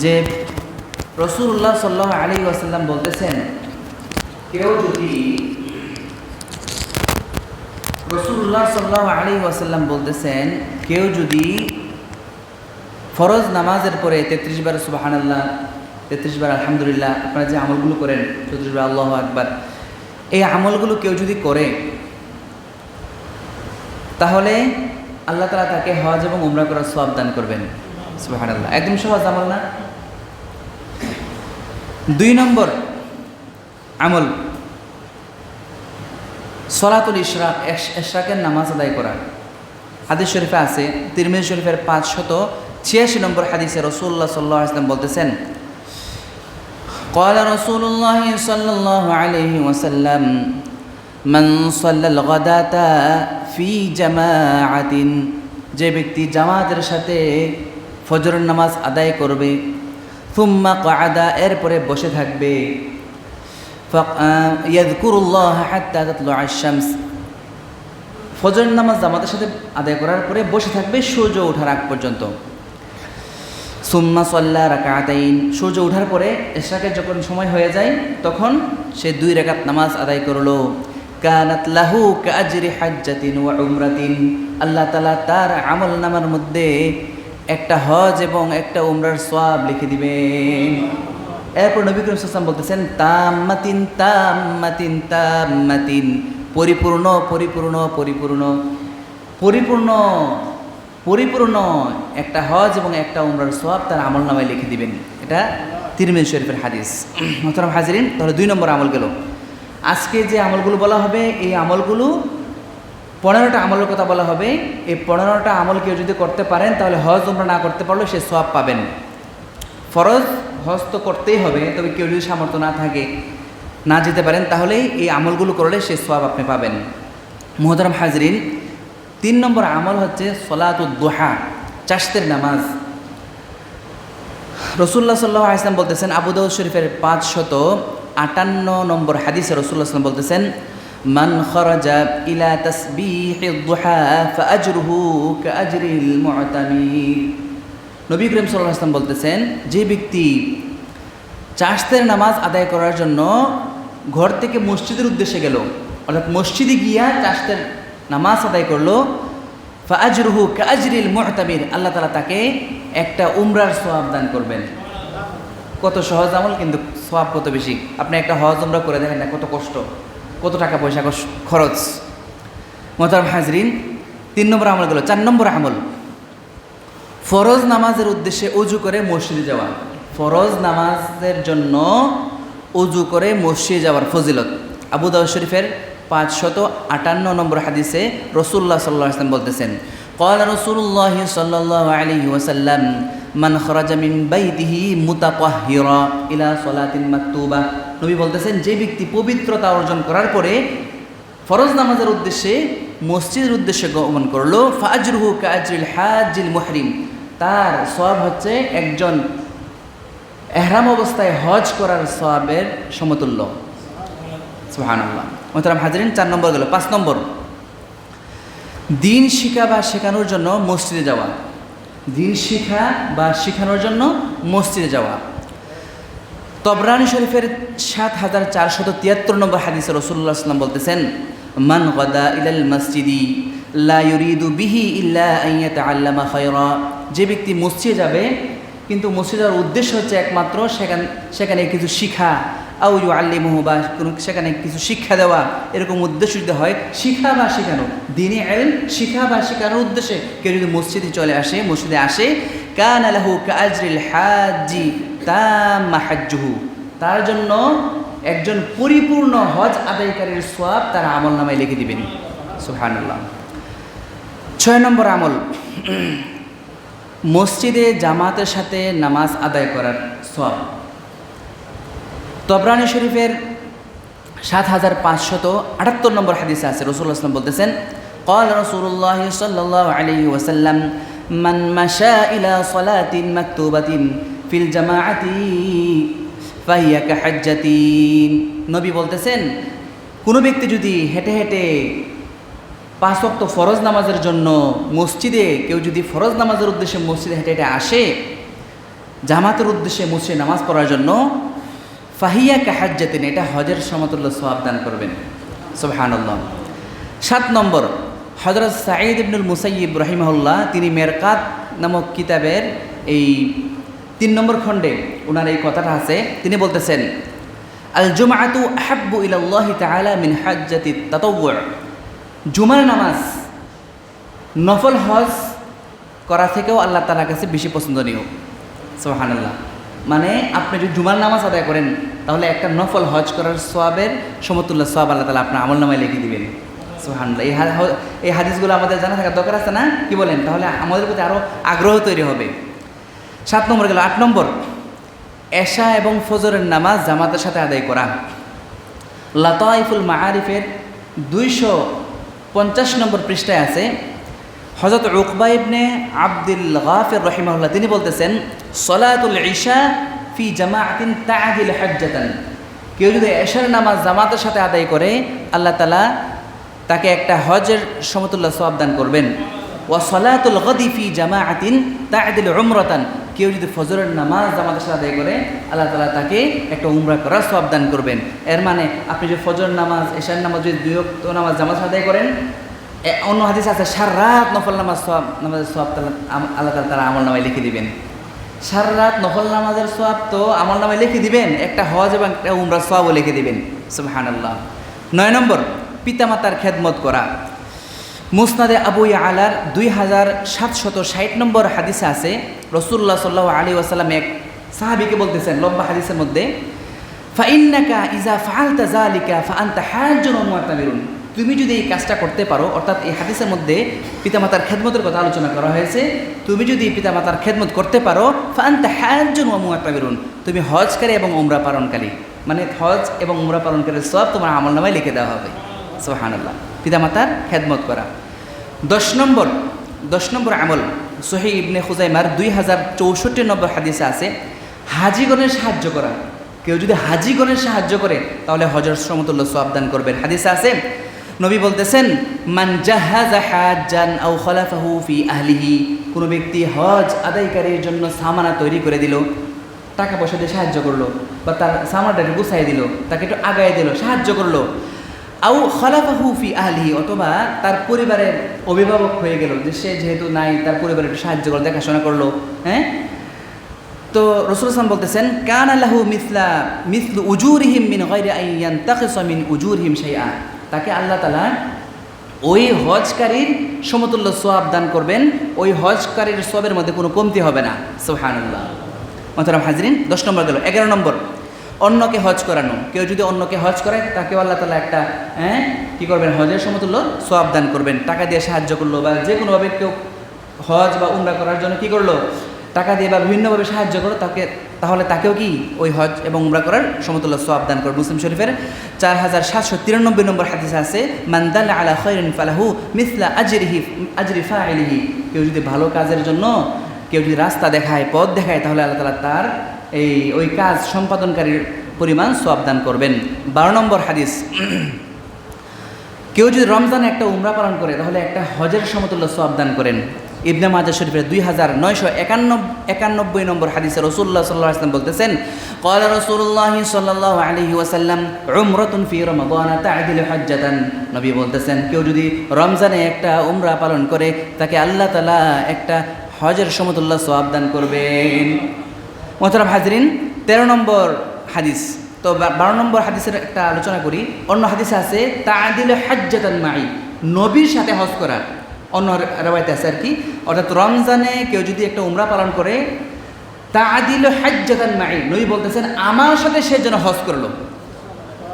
যে রাসূলুল্লাহ সাল্লাল্লাহু আলাইহি ওয়াসাল্লাম বলতেছেন, কেউ যদি রাসূলুল্লাহ সাল্লাল্লাহু আলাইহি ওয়াসাল্লাম বলতেছেন কেউ যদি ফরজ নামাজের পরে 33 বার সুবহানাল্লাহ, 33 বার আলহামদুলিল্লাহ, আপনারা যে আমলগুলো করেন 34 বার আল্লাহু আকবার, এই আমলগুলো কেউ যদি করে তাহলে আল্লাহ তাআলা তাকে হজ এবং উমরা করার সওয়াব দান করবেন। সুবহানাল্লাহ, একদম সহজ আমল না? 2 নম্বর আমল সলাতুল ইশরাক, ইশরাকের নামাজ আদায় করা। হাদিস শরীফে আছে, তিরমিজি শরীফের 586 নম্বর হাদিসে রাসূলুল্লাহ সাল্লাল্লাহু আলাইহি ওয়াসাল্লাম বলতেছেন, قال رسول الله صلى الله عليه وسلم من صلى الغداة في جماعة, যে ব্যক্তি জামাতের সাথে ফজরের নামাজ আদায় করবে, ثم قعد, এরপরে বসে থাকবে, يذكر الله حتى تطلع الشمس, ফজরের নামাজ জামাতের সাথে আদায় করার পরে বসে থাকবে সূর্য ওঠার আগ পর্যন্ত। সুম্মা সাল্লা রাকাতাইন, সূর্য ওঠার পরে ইশরাকের যখন সময় হয়ে যায় তখন সে 2 রাকাত নামাজ আদায় করলো। কানাত লাহু কাআজরি হাজ্জাতিন ওয়া উমরাতিন, আল্লাহ তাআলা তার আমল নামার মধ্যে একটা হজ এবং একটা উমরার সওয়াব লিখে দিবেন। এরপর নবী করিম সাল্লাল্লাহু আলাইহি ওয়াসাল্লাম বলতেছেন, তাম্মাতিন তাম্মাতিন তাম্মাতিন, পরিপূর্ণ পরিপূর্ণ পরিপূর্ণ পরিপূর্ণ পরিপূর্ণ একটা হজ এবং একটা উমরার সওয়াব তার আমল নামায় লিখে দিবেন। এটা তিরমিজি শরীফের হাদিস। মোহতারাম হাজিরিন, তাহলে 2 নম্বর আমল গেল। আজকে যে আমলগুলো বলা হবে এই আমলগুলো 15টা আমলের কথা বলা হবে। এই 15টা আমল কেউ যদি করতে পারেন তাহলে হজ উমরা না করতে পারলেও সে সওয়াব পাবেন। ফরজ হজ তো করতেই হবে, তবে কেউ যদি সামর্থ্য না থাকে, না যেতে পারেন, তাহলেই এই আমলগুলো করলে সে সওয়াব আপনি পাবেন। মোহতারাম হাজিরিন, 3 নম্বর আমল হচ্ছে সলাতুদ দুহা, চাশতের নামাজ। রাসূলুল্লাহ সাল্লাল্লাহু আলাইহি ওয়াসাল্লাম বলতেছেন, আবু দাউদ শরীফের 558 নম্বর হাদিসে রাসূলুল্লাহ সাল্লাল্লাহু আলাইহি ওয়াসাল্লাম বলতেছেন, মান খরাজা ইলা তাসবিহিদ দুহা ফাআজরুহু কাআজরিল মুতামির। নবী করিম সাল্লাল্লাহু আলাইহি ওয়াসাল্লাম বলতেছেন, যে ব্যক্তি চাশতের নামাজ আদায় করার জন্য ঘর থেকে মসজিদের উদ্দেশ্যে গেল, অর্থাৎ মসজিদে গিয়া চাশতের নামাজ আদায় করলো, ফাআজরুহু কাআজরিল মুতামির, আল্লাহ তাআলা তাকে একটা উমরার সওয়াব দান করবেন। কত সহজ আমল, কিন্তু সওয়াব কত বেশি। আপনি একটা হজ উমরা করে দেখেন না, কত কষ্ট, কত টাকা পয়সা খরচ। মোহতারাম হাজরিন, 3 নম্বর আমল গেল। 4 নম্বর আমল ফরজ নামাজের উদ্দেশ্যে অজু করে মসজিদে যাওয়া। ফরজ নামাজের জন্য অজু করে মসজিদে যাওয়ার ফজিলত। আবু দাউদ শরীফের 558 নম্বর হাদিসে রাসূলুল্লাহ সাল্লাল্লাহু আলাইহি ওয়াসাল্লাম বলতেছেন, ক্বালা রাসূলুল্লাহ সাল্লাল্লাহু আলাইহি ওয়াসাল্লাম মান খরাজা মিন বাইতিহি মুতাতাহহিরা ইলা সালাতিন মাকতুবা। নবী বলতেছেন, যে ব্যক্তি পবিত্রতা অর্জন করার পরে ফরজ নামাজের উদ্দেশ্যে মসজিদের উদ্দেশ্যে গমন করলো, ফাআজরুহু কাআজরিল হাজ্জিল মুহরিম, তার সওয়াব হচ্ছে একজন ইহরাম অবস্থায় হজ করার সওয়াবের সমতুল্য। সুবহানাল্লাহ। মোহতারাম হাজিরিন, 4 নম্বর গেল। 5 নম্বর দিন শিক্ষা বা শেখানোর জন্য মসজিদে যাওয়া। দিন শিক্ষা বা শেখানোর জন্য মসজিদে যাওয়া। তবরানি শরীফের 7473 নম্বর হাদিসে রাসূলুল্লাহ সাল্লাল্লাহু আলাইহি ওয়াসাল্লাম বলতেছেন, মান গাদা ইলাল মসজিদি লা ইউরিদু বিহি ইল্লা আন ইয়াতাআল্লামা খায়রা, যে ব্যক্তি মসজিদে যাবে কিন্তু মসজিদে যাওয়ার উদ্দেশ্য হচ্ছে একমাত্র সেখানে কিছু শিখা, আউ ইউআল্লিমুহু, বা সেখানে কিছু শিক্ষা দেওয়া, এরকম উদ্দেশ্য যদি হয়, শিক্ষা বা শেখানো, দ্বীনি ইলম শিক্ষা বা শেখানোর উদ্দেশ্যে কেউ যদি মসজিদে আসে, কানা লাহু কাআজরিল হাজ্জি তাম্মা হাজ্জুহু, তার জন্য একজন পরিপূর্ণ হজ আদায়কারীর সওয়াব তার আমলনামায় লিখে দিবেন। সুবহানাল্লাহ। 6 নম্বর আমল মসজিদে জামাতের সাথে নামাজ আদায় করার সওয়াব। তবরানি শরীফের 7578 নম্বর হাদিসে আছে, রাসূলুল্লাহ সাল্লাল্লাহু আলাইহি ওয়াসাল্লাম বলতেছেন, ক্বালা রাসূলুল্লাহ সাল্লাল্লাহু আলাইহি ওয়াসাল্লাম মান মাশা ইলা সালাতিন মাকতুবাতিন ফিল জামাআতি ফাহিয়া কাহাজ্জাতিন। নবী বলতেছেন, কোনো ব্যক্তি যদি হেঁটে হেঁটে 5 ওয়াক্ত ফরজ নামাজের জন্য মসজিদে, কেউ যদি ফরজ নামাজের উদ্দেশ্যে মসজিদে হেঁটে হেঁটে আসে, জামাতের উদ্দেশ্যে মুছে নামাজ পড়ার জন্য ফাহিয়া কাহাজ্জাতিন, এটা হজের সমতুল্য সওয়াব দান করবেন। সুবহানাল্লাহ। 7 নম্বর, হযরত সাঈদ ইবনুল মুসাইয়িব রাহিমাহুল্লাহ তিনি মেরকাত নামক কিতাবের এই 3 নম্বর খণ্ডে ওনার এই কথাটা আছে। তিনি বলতেছেন, আল জুমআতু আহাব্বু ইলাল্লাহি তাআলা মিন হাজ্জাতিত তাতাওয়্যু, জুমার নামাজ নফল হজ করা থেকেও আল্লাহ তাআলার কাছে বেশি পছন্দনীয়। সুবহানাল্লাহ। মানে আপনি যদি জুমার নামাজ আদায় করেন তাহলে একটা নফল হজ করার সওয়াবের সমতুল্য সওয়াব আল্লাহ তাআলা আপনার আমলনামায় লিখে দিবেন। সুবহানাল্লাহ। এই হাদিসগুলো আমাদের জানা থাকা দরকার আছে না, কি বলেন? তাহলে আমাদের প্রতি আরও আগ্রহ তৈরি হবে। 7 নম্বর গেল। 8 নম্বর, এশা এবং ফজরের নামাজ জামাতের সাথে আদায় করা। লাতাইফুল মাআরিফের 250 নম্বর পৃষ্ঠায় আছে, হযরত উকবা ইবনে আব্দুল গাফির রাহিমাহুল্লাহ তিনি বলতেছেন, সলাতুল ইশা ফি জামাআতিন তা'দিল হাজ্জাতান, কেউ যদি এশার নামাজ জামাতের সাথে আদায় করে আল্লাহ তাআলা তাকে একটা হজের সমতুল্য সওয়াব দান করবেন। ওয়া সলাতুল গাদি ফি জামাআতিন তা'দিল উমরাতান, কেউ যদি ফজরের নামাজ জামাতের সাথে আদায় করে আল্লাহ তাআলা তাকে একটা উমরা করার সওয়াব দান করবেন। এর মানে আপনি যদি ফজর নামাজ এশার নামাজ যদি 2 ওয়াক্ত নামাজ জামাতের সাথে আদায় করেন, অন্য হাদিস আছে সারা রাত নফল নামাজ নামাজের সওয়াব আল্লাহ তাআলা তার আমলনামায় লিখে দিবেন। সারা রাত নফল নামাজের সওয়াব তো আমলনামায় লিখে দিবেন, একটা হজ এবং একটা উমরার সওয়াবও লিখে দিবেন। সুবহানাল্লাহ। 9 নম্বর, পিতামাতার খেদমত করা। মুসনাদে আবু ইয়ালার 2760 নম্বর হাদিসে আছে, রাসূলুল্লাহ সাল্লাল্লাহু আলাইহি ওয়াসাল্লাম এক সাহাবীকে বলতেছেন লম্বা হাদিসের মধ্যে, ফাইন্নাকা ইযা ফাআলতা যালিকা ফাআনতা হাজ্জুন ওয়া মুতামিরুন, তুমি যদি এই কাজটা করতে পারো, অর্থাৎ এই হাদিসের মধ্যে পিতামাতার খেদমতের কথা আলোচনা করা হয়েছে, তুমি যদি পিতামাতার খেদমত করতে পারো ফাআনতা হাজ্জুন ওয়া মুতামিরুন, তুমি হজকারী এবং উমরা পালনকারী, মানে হজ এবং উমরা পালনকারীর সওয়াব তোমার আমলনামায় লিখে দেওয়া হবে। সুবহানাল্লাহ। পিতামাতার খেদমত করা। 10 নম্বর আমল, সহিহ ইবনে খুজাইমার 2064 নম্বর হাদিসে আছে, হাজিগণের সাহায্য করা। কেউ যদি হাজিগণের সাহায্য করে তাহলে হজের সমতুল্য সওয়াব দান করবেন। হাদিসে আছে, নবী বলতেছেন, মান জাহাজা হাজ্জান আও খলাফাহু ফি আহলিহি, কোনো ব্যক্তি হজ আদায়কারীর জন্য সামানা তৈরি করে দিল, টাকা পয়সা দিয়ে সাহায্য করলো, বা তার সামানাটাকে গুছাই দিল, তাকে একটু আগায় দিল, সাহায্য করলো। আও খলাফাহু ফি আহলিহি, অথবা তার পরিবারের অভিভাবক হয়ে গেল, যে সে যেহেতু নাই তার পরিবারের একটু সাহায্য করলো, দেখাশোনা করলো। হ্যাঁ, তো রাসূল সাল্লাল্লাহু আলাইহি ওয়াসাল্লাম বলতেছেন, কানা লাহু মিসলু উজুরিহিম মিন গায়রি আন ইয়ানতাকিসা মিন উজুরিহিম শাইআ, তাকে আল্লাহ তাআলা ওই হজকারীর সমতুল্য সওয়াব দান করবেন, ওই হজকারীর সওয়াবের মধ্যে কোনো কমতি হবে না। সুবহানাল্লাহ। মোহতারাম হাজরিন, 10 নম্বর গেল। 11 নম্বর, অন্যকে হজ করানো। কেউ যদি অন্যকে হজ করায় তাকেও আল্লাহ তাআলা একটা কী করবেন, হজের সমতুল্য সওয়াব দান করবেন। টাকা দিয়ে সাহায্য করলো, বা যে কোনোভাবে কেউ হজ বা উমরা করার জন্য কী করলো, টাকা দিয়ে বা বিভিন্নভাবে সাহায্য করো, তাহলে তাকেও কি ওই হজ এবং উমরা করার সমতুল্য সওয়াব দান করবে। মুসলিম শরীফের 4793 নম্বর হাদিসে আছে, মান দাল্লা আলা খায়রিন ফালাহু মিসলা আজরি ফাইলিহি, কেউ যদি ভালো কাজের জন্য কেউ যদি রাস্তা দেখায়, পথ দেখায়, তাহলে আল্লাহ তাআলা তার ওই কাজ সম্পাদনকারীর পরিমাণ সওয়াব দান করবেন। 12 নম্বর হাদিস, কেউ যদি রমজানে একটা উমরা পালন করে তাহলে একটা হজের সমতুল্য সওয়াব দান করেন। ইবনে মাজাহ শরীফের 2991 নম্বর হাদিসে রাসূলুল্লাহ সাল্লাল্লাহু আলাইহি ওয়াসাল্লাম বলতেছেন, ক্বালা রাসূলুল্লাহ সাল্লাল্লাহু আলাইহি ওয়াসাল্লাম উমরাতুন ফি রমাদান তা'দিলু হাজ্জাতান, নবী বলতেছেন কেউ যদি রমজানে একটা উমরা পালন করে তাকে আল্লাহ তাআলা একটা হজের সমতুল্য সওয়াব দান করবেন। মোহতারাম হাজরিন, 13 নম্বর হাদিস। তো 12 নম্বর হাদিসের একটা আলোচনা করি। অন্য হাদিসে আছে তা'দিলু হাজ্জাতান মাই, নবীর সাথে হজ করা। অন্য রিওয়ায়াতে আছে আর কি, অর্থাৎ রমজানে কেউ যদি একটা উমরা পালন করে, তা'দিলু হাজ্জাতান মাই, নবী বলতেছেন আমার সাথে সে যেন হজ করলো।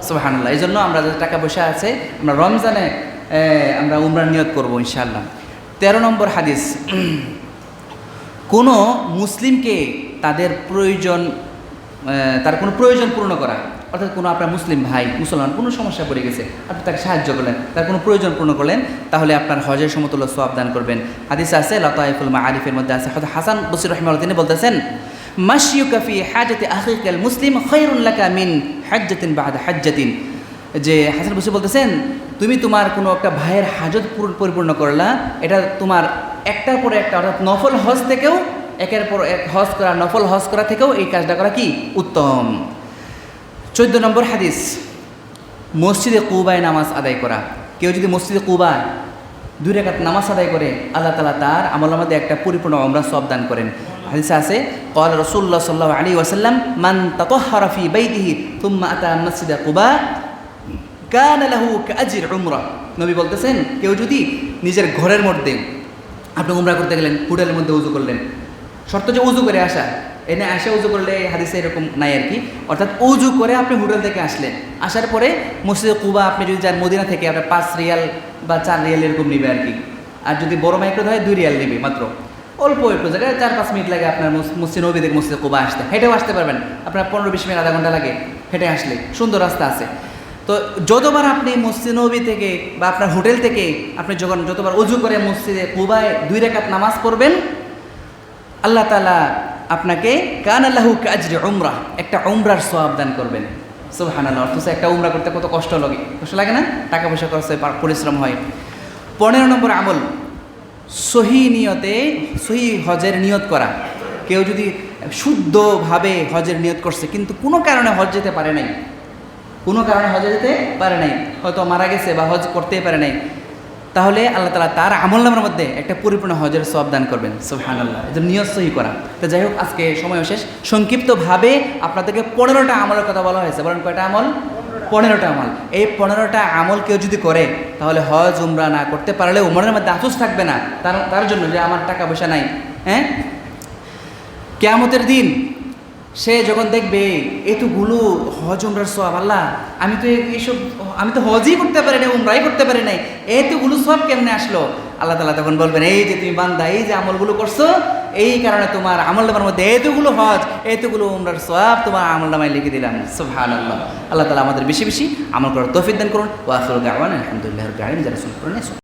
সুবহানাল্লাহ। এই জন্য আমরা যাদের টাকা পয়সা আছে আমরা রমজানে আমরা উমরার নিয়ত করবো ইনশাআল্লাহ। 13 নম্বর হাদিস, কোনো মুসলিমকে তার কোনো প্রয়োজন পূর্ণ করা, অর্থাৎ কোনো আপনার মুসলিম ভাই মুসলমান কোনো সমস্যা পড়ে গেছে, আপনি তাকে সাহায্য করলেন, তার কোনো প্রয়োজন পূর্ণ করলেন, তাহলে আপনার হজের সমতুল্য সওয়াব দান করবেন। হাদিসে আছে, লাতাইফুল মাআরিফের মধ্যে আছে, হযরত হাসান বসরি রাহিমাহুল্লাহ তিনি বলতেছেন, মাশিয়ুকা ফি হাজাতি আখিকাল মুসলিম খায়রুন লাকা মিন হাজ্জাতিন বা'দা হাজ্জাতিন, যে হাসান বসরি বলতেছেন তুমি তোমার কোনো একটা ভাইয়ের হাজত পরিপূর্ণ করলা, এটা তোমার একটার পরে একটা, অর্থাৎ নফল হজ থেকেও একের পর এক হজ করা, নফল হজ করা থেকেও এই কাজটা করা কি উত্তম। 14 নম্বর হাদিস, মসজিদে কুবায় নামাজ আদায় করা। কেউ যদি মসজিদে কুবায় 2 রাকাত নামাজ আদায় করে, আল্লাহ তাআলা তার আমলের মধ্যে একটা পরিপূর্ণ উমরা সওয়াব দান করেন। হাদিসে আছে, ক্বাল রাসূলুল্লাহ সাল্লাল্লাহু আলাইহি ওয়াসাল্লাম, মান তাতাহহারা ফি বাইতিহি থুম্মা আতা মসজিদে কুবা কানা লাহু কাআজরি উমরা। নবী বলতেছেন, কেউ যদি নিজের ঘরের মধ্যে, আপনি উমরা করতে গেলেন, হোটেলের মধ্যে উযু করলেন, শর্ত যে উযু করে আসা, এনে আসে উযু করলে হাদিসে এরকম নাই আর কি, অর্থাৎ উযু করে আপনি হোটেল থেকে আসলেন, আসার পরে মসজিদে কুবা আপনি যদি যান মদিনা থেকে, আপনার 5 রিয়াল বা 4 রিয়াল এরকম নেবে আর কি। আর যদি বড় মাইক্রো হয় 2 রিয়াল নেবে মাত্র, অল্প একটু জায়গায় 4-5 মিনিট লাগে আপনার মসজিদ নবী থেকে মসজিদে কুবা আসতে। হেঁটেও আসতে পারবেন, আপনার 15-20 মিনিট, আধা ঘন্টা লাগে হেঁটে আসলে, সুন্দর রাস্তা আছে। তো যতবার আপনি মসজিদ নবী থেকে বা আপনার হোটেল থেকে আপনি যতবার উযু করে মসজিদে কুবায় 2 রাকাত নামাজ পড়বেন, আল্লাহ তাআলা আপনাকে কানা লাহু কাআজরি উমরা, একটা উমরার সওয়াব দান করবেন। সুবহানাল্লাহ। অথচ একটা উমরা করতে কত কষ্ট লাগে না? টাকা পয়সা খরচ হয়, পরিশ্রম হয়। 15 নম্বর আমল, সহি নিয়তে সহি হজের নিয়ত করা। কেউ যদি শুদ্ধভাবে হজের নিয়ত করছে কিন্তু কোনো কারণে হজ যেতে পারে নাই, হয়তো মারা গেছে বা হজ করতেই পারে নাই, তাহলে আল্লাহ তাআলা তার আমলনামার মধ্যে একটা পরিপূর্ণ হজের সওয়াব দান করবেন। সুবহানাল্লাহ। এজন্য নিয়ত সহি করা। তো যাই হোক, আজকে সময় শেষ। সংক্ষিপ্তভাবে আপনাদেরকে 15টা আমলের কথা বলা হয়েছে। বলেন কয়টা আমল? 15টা আমল। এই 15টা আমল কেউ যদি করে, তাহলে হজ উমরা না করতে পারলে মনের মধ্যে আফসোস থাকবে না তার জন্য যে আমার টাকা পয়সা নাই। কিয়ামতের দিন সে যখন দেখবে এতগুলো হজ উমরার সওয়াব, আল্লাহ আমি তো হজই করতে পারি নাই, উমরাই করতে পারি নাই, এতগুলো সওয়াব কেমনে আসলো? আল্লাহ তাআলা তখন বলবেন, এই যে তুমি বান্দা, এই যে আমলগুলো করছো, এই কারণে তোমার আমলনামার মধ্যে এতগুলো হজ, এতগুলো উমরার সওয়াব তোমার আমলনামায় লিখে দিলাম। সুবহানাল্লাহ। আল্লাহ তাআলা আমাদের বেশি বেশি আমল করার তৌফিক দান করুন। ওয়া আখিরু দাওয়ানা আলহামদুলিল্লাহি রাব্বিল আলামিন। যারা শুনলেন